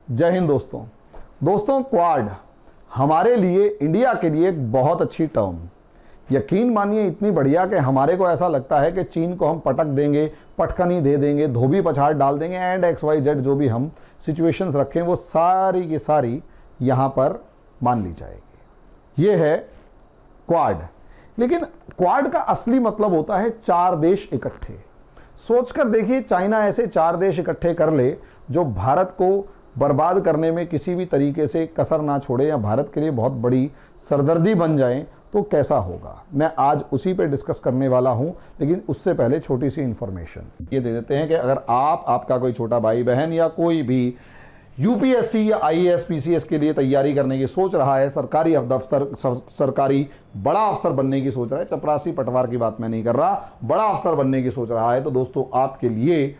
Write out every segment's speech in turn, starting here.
जय हिंद दोस्तों। दोस्तों, क्वाड हमारे लिए, इंडिया के लिए एक बहुत अच्छी टर्म, यकीन मानिए इतनी बढ़िया कि हमारे को ऐसा लगता है कि चीन को हम पटक देंगे, पटकनी दे देंगे, धोबी पछाड़ डाल देंगे एंड XYZ जो भी हम सिचुएशंस रखें वो सारी की सारी यहाँ पर मान ली जाएगी। ये है क्वाड। लेकिन क्वाड का असली मतलब होता है 4 देश इकट्ठे। सोचकर देखिए, चाइना ऐसे 4 देश इकट्ठे कर ले जो भारत को बर्बाद करने में किसी भी तरीके से कसर ना छोड़े या भारत के लिए बहुत बड़ी सरदर्दी बन जाए तो कैसा होगा। मैं आज उसी पे डिस्कस करने वाला हूं, लेकिन उससे पहले छोटी सी इंफॉर्मेशन ये दे देते हैं कि अगर आपका कोई छोटा भाई बहन या कोई भी UPSC या IAS PCS के लिए तैयारी करने की सोच रहा है, सरकारी दफ्तर सरकारी बड़ा अफसर बनने की सोच रहा है, चपरासी पटवार की बात मैं नहीं कर रहा, बड़ा अफसर बनने की सोच रहा है, तो दोस्तों आपके लिए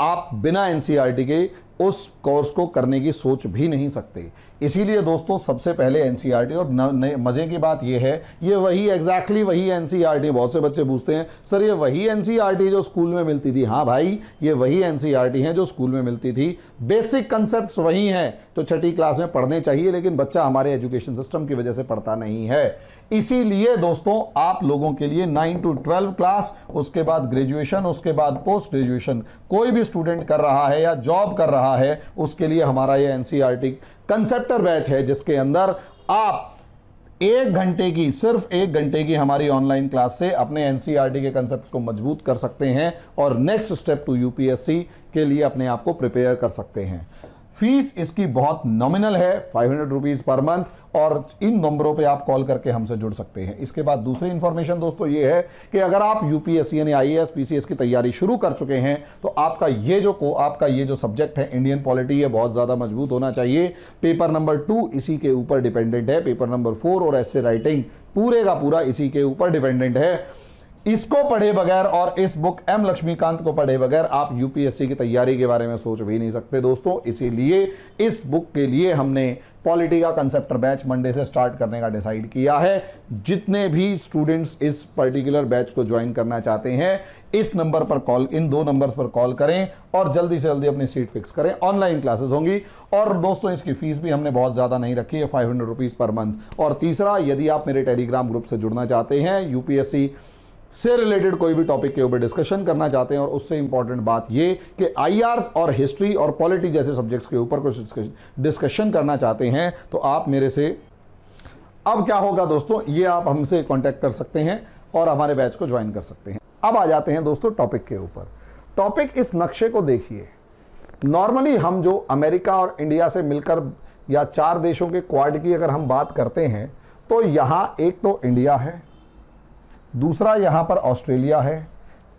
आप बिना NCERT के उस कोर्स को करने की सोच भी नहीं सकते। इसीलिए दोस्तों सबसे पहले NCERT, और मजे की बात यह है ये वही एग्जैक्टली वही NCERT, बहुत से बच्चे पूछते हैं सर ये वही NCERT जो स्कूल में मिलती थी। हाँ भाई, ये वही NCERT है जो स्कूल में मिलती थी। बेसिक कंसेप्ट्स वही हैं तो छठी क्लास में पढ़ने चाहिए, लेकिन बच्चा हमारे एजुकेशन सिस्टम की वजह से पढ़ता नहीं है। इसीलिए दोस्तों आप लोगों के लिए 9 to 12 क्लास, उसके बाद ग्रेजुएशन, उसके बाद पोस्ट ग्रेजुएशन कोई भी स्टूडेंट कर रहा है या जॉब कर रहा है, उसके लिए हमारा ये NCERT कंसेप्टर बैच है, जिसके अंदर आप 1 घंटे की, सिर्फ 1 घंटे की हमारी ऑनलाइन क्लास से अपने NCERT के कंसेप्ट को मजबूत कर सकते हैं और नेक्स्ट स्टेप टू UPSC के लिए अपने आप को प्रिपेयर कर सकते हैं। फीस इसकी बहुत नॉमिनल है, 500 रुपीज़ पर मंथ, और इन नंबरों पे आप कॉल करके हमसे जुड़ सकते हैं। इसके बाद दूसरी इंफॉर्मेशन दोस्तों ये है कि अगर आप UPSC यानी IAS PCS की तैयारी शुरू कर चुके हैं तो आपका ये जो सब्जेक्ट है इंडियन पॉलिटी, ये बहुत ज़्यादा मजबूत होना चाहिए। पेपर नंबर 2 इसी के ऊपर डिपेंडेंट है, पेपर नंबर 4 और ऐसे राइटिंग पूरे का पूरा इसी के ऊपर डिपेंडेंट है। इसको पढ़े बगैर और इस बुक M लक्ष्मीकांत को पढ़े बगैर आप UPSC की तैयारी के बारे में सोच भी नहीं सकते दोस्तों। इसीलिए इस बुक के लिए हमने पॉलिटी का कंसेप्टर बैच मंडे से स्टार्ट करने का डिसाइड किया है। जितने भी स्टूडेंट्स इस पर्टिकुलर बैच को ज्वाइन करना चाहते हैं, इस नंबर पर कॉल, इन 2 नंबर्स पर कॉल करें और जल्दी से जल्दी अपनी सीट फिक्स करें। ऑनलाइन क्लासेस होंगी और दोस्तों इसकी फीस भी हमने बहुत ज़्यादा नहीं रखी है, 500 रुपीज़ पर मंथ। और तीसरा, यदि आप मेरे टेलीग्राम ग्रुप से जुड़ना चाहते हैं, UPSC से रिलेटेड कोई भी टॉपिक के ऊपर डिस्कशन करना चाहते हैं, और उससे इंपॉर्टेंट बात ये कि IRs और हिस्ट्री और पॉलिटी जैसे सब्जेक्ट्स के ऊपर कुछ डिस्कशन करना चाहते हैं, तो आप मेरे से, अब क्या होगा दोस्तों, ये आप हमसे कांटेक्ट कर सकते हैं और हमारे बैच को ज्वाइन कर सकते हैं। अब आ जाते हैं दोस्तों टॉपिक के ऊपर। टॉपिक, इस नक्शे को देखिए। नॉर्मली हम जो अमेरिका और इंडिया से मिलकर या 4 देशों के क्वाड की अगर हम बात करते हैं तो यहाँ एक तो इंडिया है, दूसरा यहाँ पर ऑस्ट्रेलिया है,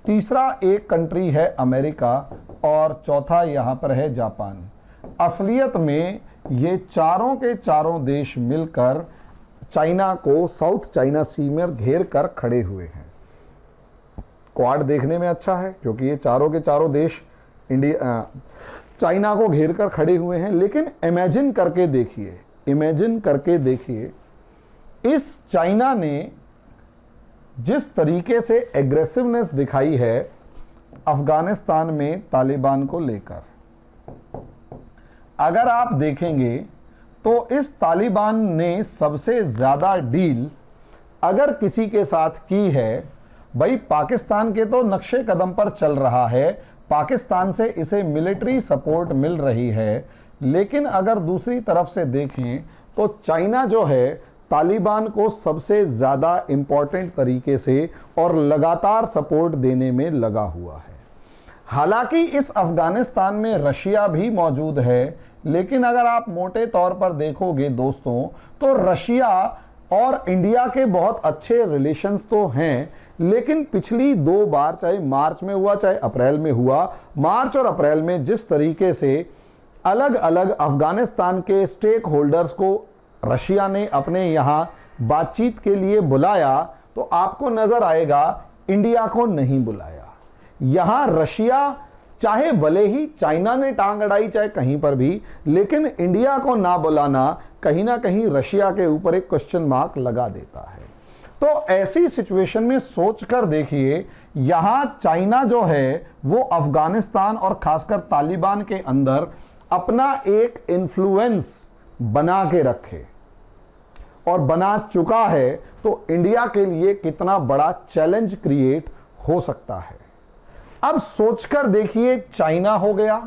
तीसरा एक कंट्री है अमेरिका और चौथा यहाँ पर है जापान। असलियत में ये चारों के चारों देश मिलकर चाइना को साउथ चाइना सी में घेर कर खड़े हुए हैं। क्वाड देखने में अच्छा है क्योंकि ये चारों के चारों देश चाइना को घेर कर खड़े हुए हैं, लेकिन इमेजिन करके देखिए इस चाइना ने जिस तरीके से एग्रेसिवनेस दिखाई है अफगानिस्तान में तालिबान को लेकर, अगर आप देखेंगे तो इस तालिबान ने सबसे ज़्यादा डील अगर किसी के साथ की है, भाई पाकिस्तान के तो नक्शे कदम पर चल रहा है, पाकिस्तान से इसे मिलिट्री सपोर्ट मिल रही है, लेकिन अगर दूसरी तरफ से देखें तो चाइना जो है तालिबान को सबसे ज़्यादा इम्पॉर्टेंट तरीके से और लगातार सपोर्ट देने में लगा हुआ है। हालांकि इस अफगानिस्तान में रशिया भी मौजूद है, लेकिन अगर आप मोटे तौर पर देखोगे दोस्तों तो रशिया और इंडिया के बहुत अच्छे रिलेशंस तो हैं, लेकिन पिछली 2 बार, चाहे मार्च में हुआ चाहे अप्रैल में हुआ, मार्च और अप्रैल में जिस तरीके से अलग अलग अफगानिस्तान के स्टेक होल्डर्स को रशिया ने अपने यहाँ बातचीत के लिए बुलाया, तो आपको नजर आएगा इंडिया को नहीं बुलाया। यहाँ रशिया, चाहे भले ही चाइना ने टांग अड़ाई चाहे कहीं पर भी, लेकिन इंडिया को ना बुलाना कहीं ना कहीं रशिया के ऊपर एक क्वेश्चन मार्क लगा देता है। तो ऐसी सिचुएशन में सोचकर देखिए, यहाँ चाइना जो है वो अफगानिस्तान और खासकर तालिबान के अंदर अपना एक इन्फ्लुएंस बना के रखे और बना चुका है, तो इंडिया के लिए कितना बड़ा चैलेंज क्रिएट हो सकता है। अब सोचकर देखिए, चाइना हो गया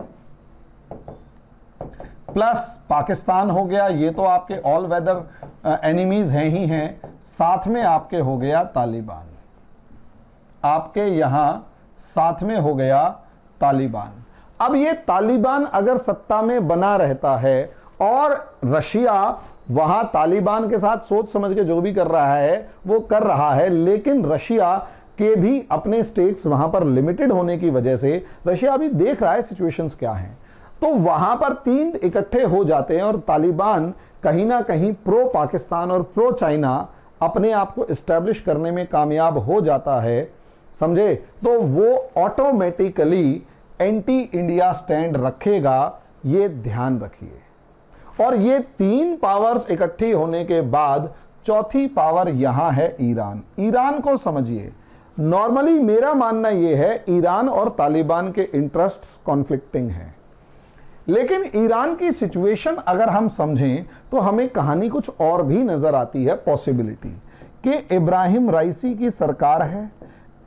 प्लस पाकिस्तान हो गया, ये तो आपके ऑल वेदर एनिमीज हैं ही हैं, साथ में आपके हो गया तालिबान, आपके यहां साथ में हो गया तालिबान। अब ये तालिबान अगर सत्ता में बना रहता है और रशिया वहां तालिबान के साथ सोच समझ के जो भी कर रहा है वो कर रहा है, लेकिन रशिया के भी अपने स्टेट्स वहां पर लिमिटेड होने की वजह से रशिया अभी देख रहा है सिचुएशंस क्या हैं, तो वहां पर तीन इकट्ठे हो जाते हैं और तालिबान कहीं ना कहीं प्रो पाकिस्तान और प्रो चाइना अपने आप को एस्टेब्लिश करने में कामयाब हो जाता है, समझे, तो वो ऑटोमेटिकली एंटी इंडिया स्टैंड रखेगा, ये ध्यान रखिए। और ये तीन पावर्स इकट्ठी होने के बाद चौथी पावर यहां है ईरान। ईरान को समझिए, नॉर्मली मेरा मानना यह है ईरान और तालिबान के इंटरेस्ट्स कॉन्फ्लिक्टिंग हैं, लेकिन ईरान की सिचुएशन अगर हम समझें तो हमें कहानी कुछ और भी नजर आती है, पॉसिबिलिटी कि इब्राहिम राइसी की सरकार है,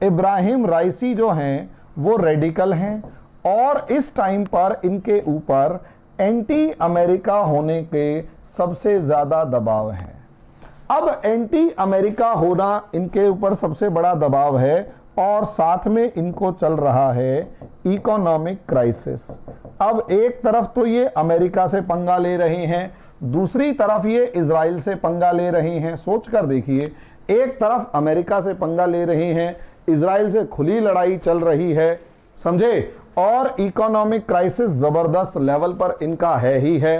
इब्राहिम राइसी जो हैं वो रेडिकल हैं और इस टाइम पर इनके ऊपर एंटी अमेरिका होने के सबसे ज्यादा दबाव है। अब एंटी अमेरिका होना इनके ऊपर सबसे बड़ा दबाव है और साथ में इनको चल रहा है इकोनॉमिक क्राइसिस। अब एक तरफ तो ये अमेरिका से पंगा ले रहे हैं, दूसरी तरफ ये इजराइल से पंगा ले रहे हैं। सोच कर देखिए, एक तरफ अमेरिका से पंगा ले रहे हैं, इजराइल से खुली लड़ाई चल रही है, समझे, और इकोनॉमिक क्राइसिस जबरदस्त लेवल पर इनका है ही है।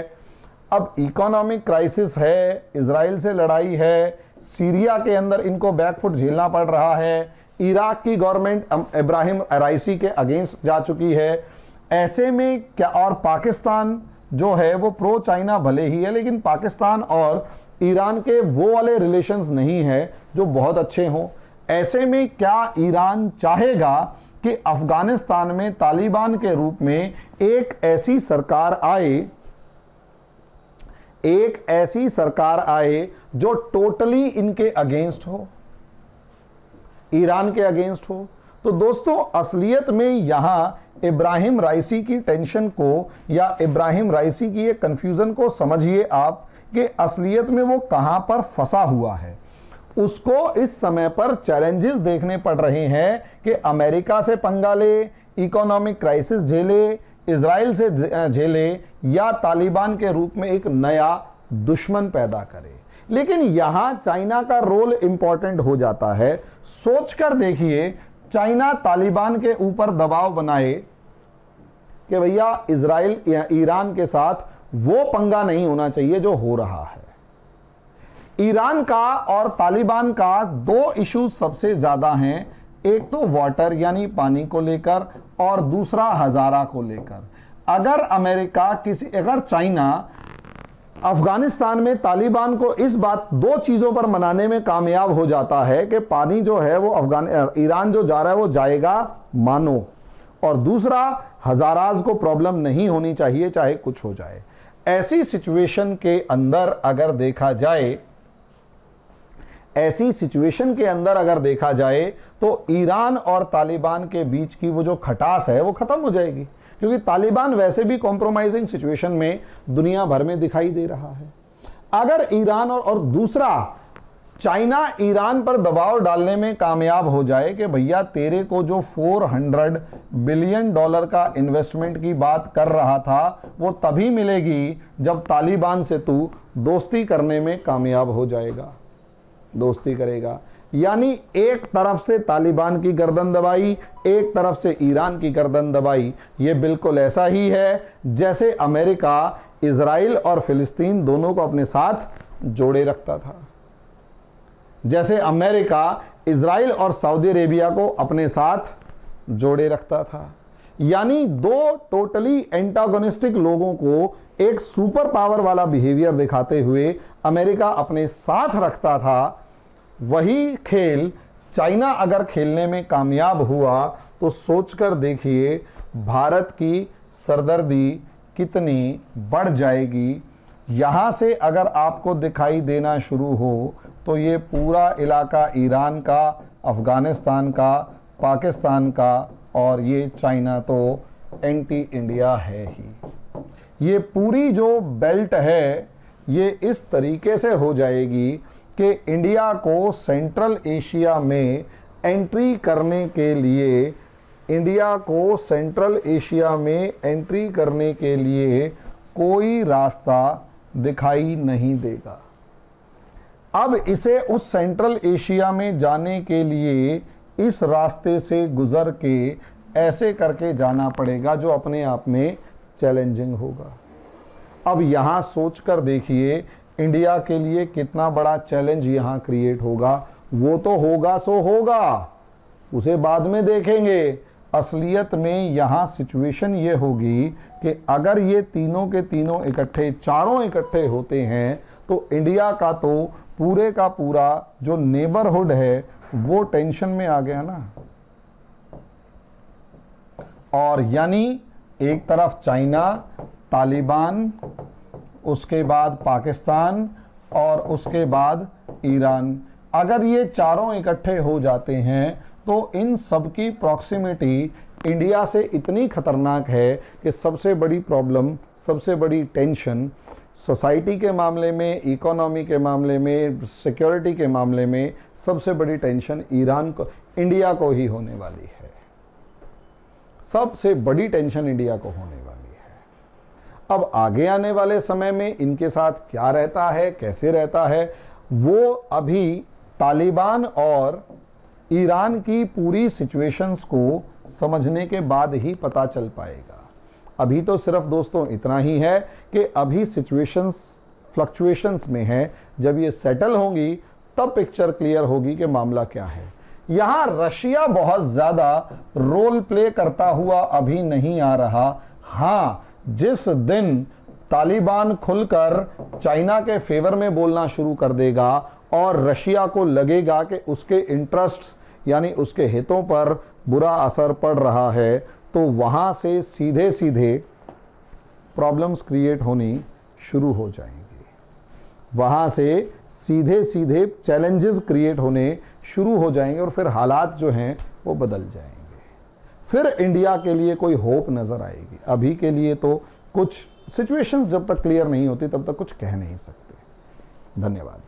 अब इकोनॉमिक क्राइसिस है, इजराइल से लड़ाई है, सीरिया के अंदर इनको बैकफुट झेलना पड़ रहा है, इराक की गवर्नमेंट इब्राहिम राइसी के अगेंस्ट जा चुकी है, ऐसे में क्या, और पाकिस्तान जो है वो प्रो चाइना भले ही है, लेकिन पाकिस्तान और ईरान के वो वाले रिलेशंस नहीं है जो बहुत अच्छे हों। ऐसे में क्या ईरान चाहेगा कि अफगानिस्तान में तालिबान के रूप में एक ऐसी सरकार आए जो टोटली इनके अगेंस्ट हो, ईरान के अगेंस्ट हो? तो दोस्तों, असलियत में यहां इब्राहिम राइसी की टेंशन को या इब्राहिम राइसी की ये कंफ्यूजन को समझिए आप कि असलियत में वो कहां पर फंसा हुआ है। उसको इस समय पर चैलेंजेस देखने पड़ रहे हैं कि अमेरिका से पंगा ले, इकोनॉमिक क्राइसिस झेले, इजराइल से झेले, या तालिबान के रूप में एक नया दुश्मन पैदा करे। लेकिन यहां चाइना का रोल इंपॉर्टेंट हो जाता है। सोचकर देखिए, चाइना तालिबान के ऊपर दबाव बनाए कि भैया इजराइल या ईरान के साथ वो पंगा नहीं होना चाहिए जो हो रहा है। ईरान का और तालिबान का दो इश्यूज सबसे ज्यादा हैं, एक तो वाटर यानी पानी को लेकर और दूसरा हजारा को लेकर। अगर चाइना अफगानिस्तान में तालिबान को इस बात, दो चीजों पर मनाने में कामयाब हो जाता है कि पानी जो है वो ईरान जो जा रहा है वो जाएगा मानो, और दूसरा हजाराज को प्रॉब्लम नहीं होनी चाहिए चाहे कुछ हो जाए। ऐसी सिचुएशन के अंदर अगर देखा जाए तो ईरान और तालिबान के बीच की वो जो खटास है वो खत्म हो जाएगी, क्योंकि तालिबान वैसे भी कॉम्प्रोमाइजिंग सिचुएशन में दुनिया भर में दिखाई दे रहा है। अगर ईरान और दूसरा चाइना ईरान पर दबाव डालने में कामयाब हो जाए कि भैया तेरे को जो $400 बिलियन का इन्वेस्टमेंट की बात कर रहा था वो तभी मिलेगी जब तालिबान से तू दोस्ती करने में कामयाब हो जाएगा, दोस्ती करेगा। यानी एक तरफ से तालिबान की गर्दन दबाई, एक तरफ से ईरान की गर्दन दबाई। ये बिल्कुल ऐसा ही है जैसे अमेरिका इजराइल और फिलिस्तीन दोनों को अपने साथ जोड़े रखता था, जैसे अमेरिका इजराइल और सऊदी अरेबिया को अपने साथ जोड़े रखता था। यानी दो टोटली एंटागोनिस्टिक लोगों को एक सुपर पावर वाला बिहेवियर दिखाते हुए अमेरिका अपने साथ रखता था। वही खेल चाइना अगर खेलने में कामयाब हुआ तो सोचकर देखिए भारत की सरदर्दी कितनी बढ़ जाएगी, यहाँ से अगर आपको दिखाई देना शुरू हो तो ये पूरा इलाका ईरान का, अफ़गानिस्तान का, पाकिस्तान का और ये चाइना तो एंटी इंडिया है ही। ये पूरी जो बेल्ट है ये इस तरीके से हो जाएगी कि इंडिया को सेंट्रल एशिया में एंट्री करने के लिए, इंडिया को सेंट्रल एशिया में एंट्री करने के लिए कोई रास्ता दिखाई नहीं देगा। अब इसे उस सेंट्रल एशिया में जाने के लिए इस रास्ते से गुजर के ऐसे करके जाना पड़ेगा जो अपने आप में चैलेंजिंग होगा। अब यहाँ सोच कर देखिए इंडिया के लिए कितना बड़ा चैलेंज यहाँ क्रिएट होगा। वो तो होगा सो होगा, उसे बाद में देखेंगे। असलियत में यहाँ सिचुएशन ये होगी कि अगर ये तीनों के तीनों इकट्ठे, चारों इकट्ठे होते हैं तो इंडिया का तो पूरे का पूरा जो नेबरहुड है वो टेंशन में आ गया ना। और यानी एक तरफ चाइना, तालिबान, उसके बाद पाकिस्तान और उसके बाद ईरान, अगर ये चारों इकट्ठे हो जाते हैं तो इन सब की प्रॉक्सिमिटी इंडिया से इतनी खतरनाक है कि सबसे बड़ी प्रॉब्लम, सबसे बड़ी टेंशन सोसाइटी के मामले में, इकोनॉमी के मामले में, सिक्योरिटी के मामले में सबसे बड़ी टेंशन ईरान को, इंडिया को ही होने वाली है। सबसे बड़ी टेंशन इंडिया को होने वाली है। अब आगे आने वाले समय में इनके साथ क्या रहता है, कैसे रहता है, वो अभी तालिबान और ईरान की पूरी सिचुएशंस को समझने के बाद ही पता चल पाएगा। अभी तो सिर्फ दोस्तों इतना ही है कि अभी सिचुएशंस फ्लक्चुएशंस में है। जब ये सेटल होंगी तब पिक्चर क्लियर होगी कि मामला क्या है। यहाँ रशिया बहुत ज़्यादा रोल प्ले करता हुआ अभी नहीं आ रहा। हाँ, जिस दिन तालिबान खुलकर चाइना के फेवर में बोलना शुरू कर देगा और रशिया को लगेगा कि उसके इंटरेस्ट्स यानी उसके हितों पर बुरा असर पड़ रहा है, तो वहाँ से सीधे सीधे प्रॉब्लम्स क्रिएट होनी शुरू हो जाएंगी। वहाँ से सीधे सीधे चैलेंजेस क्रिएट होने शुरू हो जाएंगे और फिर हालात जो हैं वो बदल जाएंगे। फिर इंडिया के लिए कोई होप नज़र आएगी। अभी के लिए तो कुछ सिचुएशंस जब तक क्लियर नहीं होती तब तक कुछ कह नहीं सकते। धन्यवाद।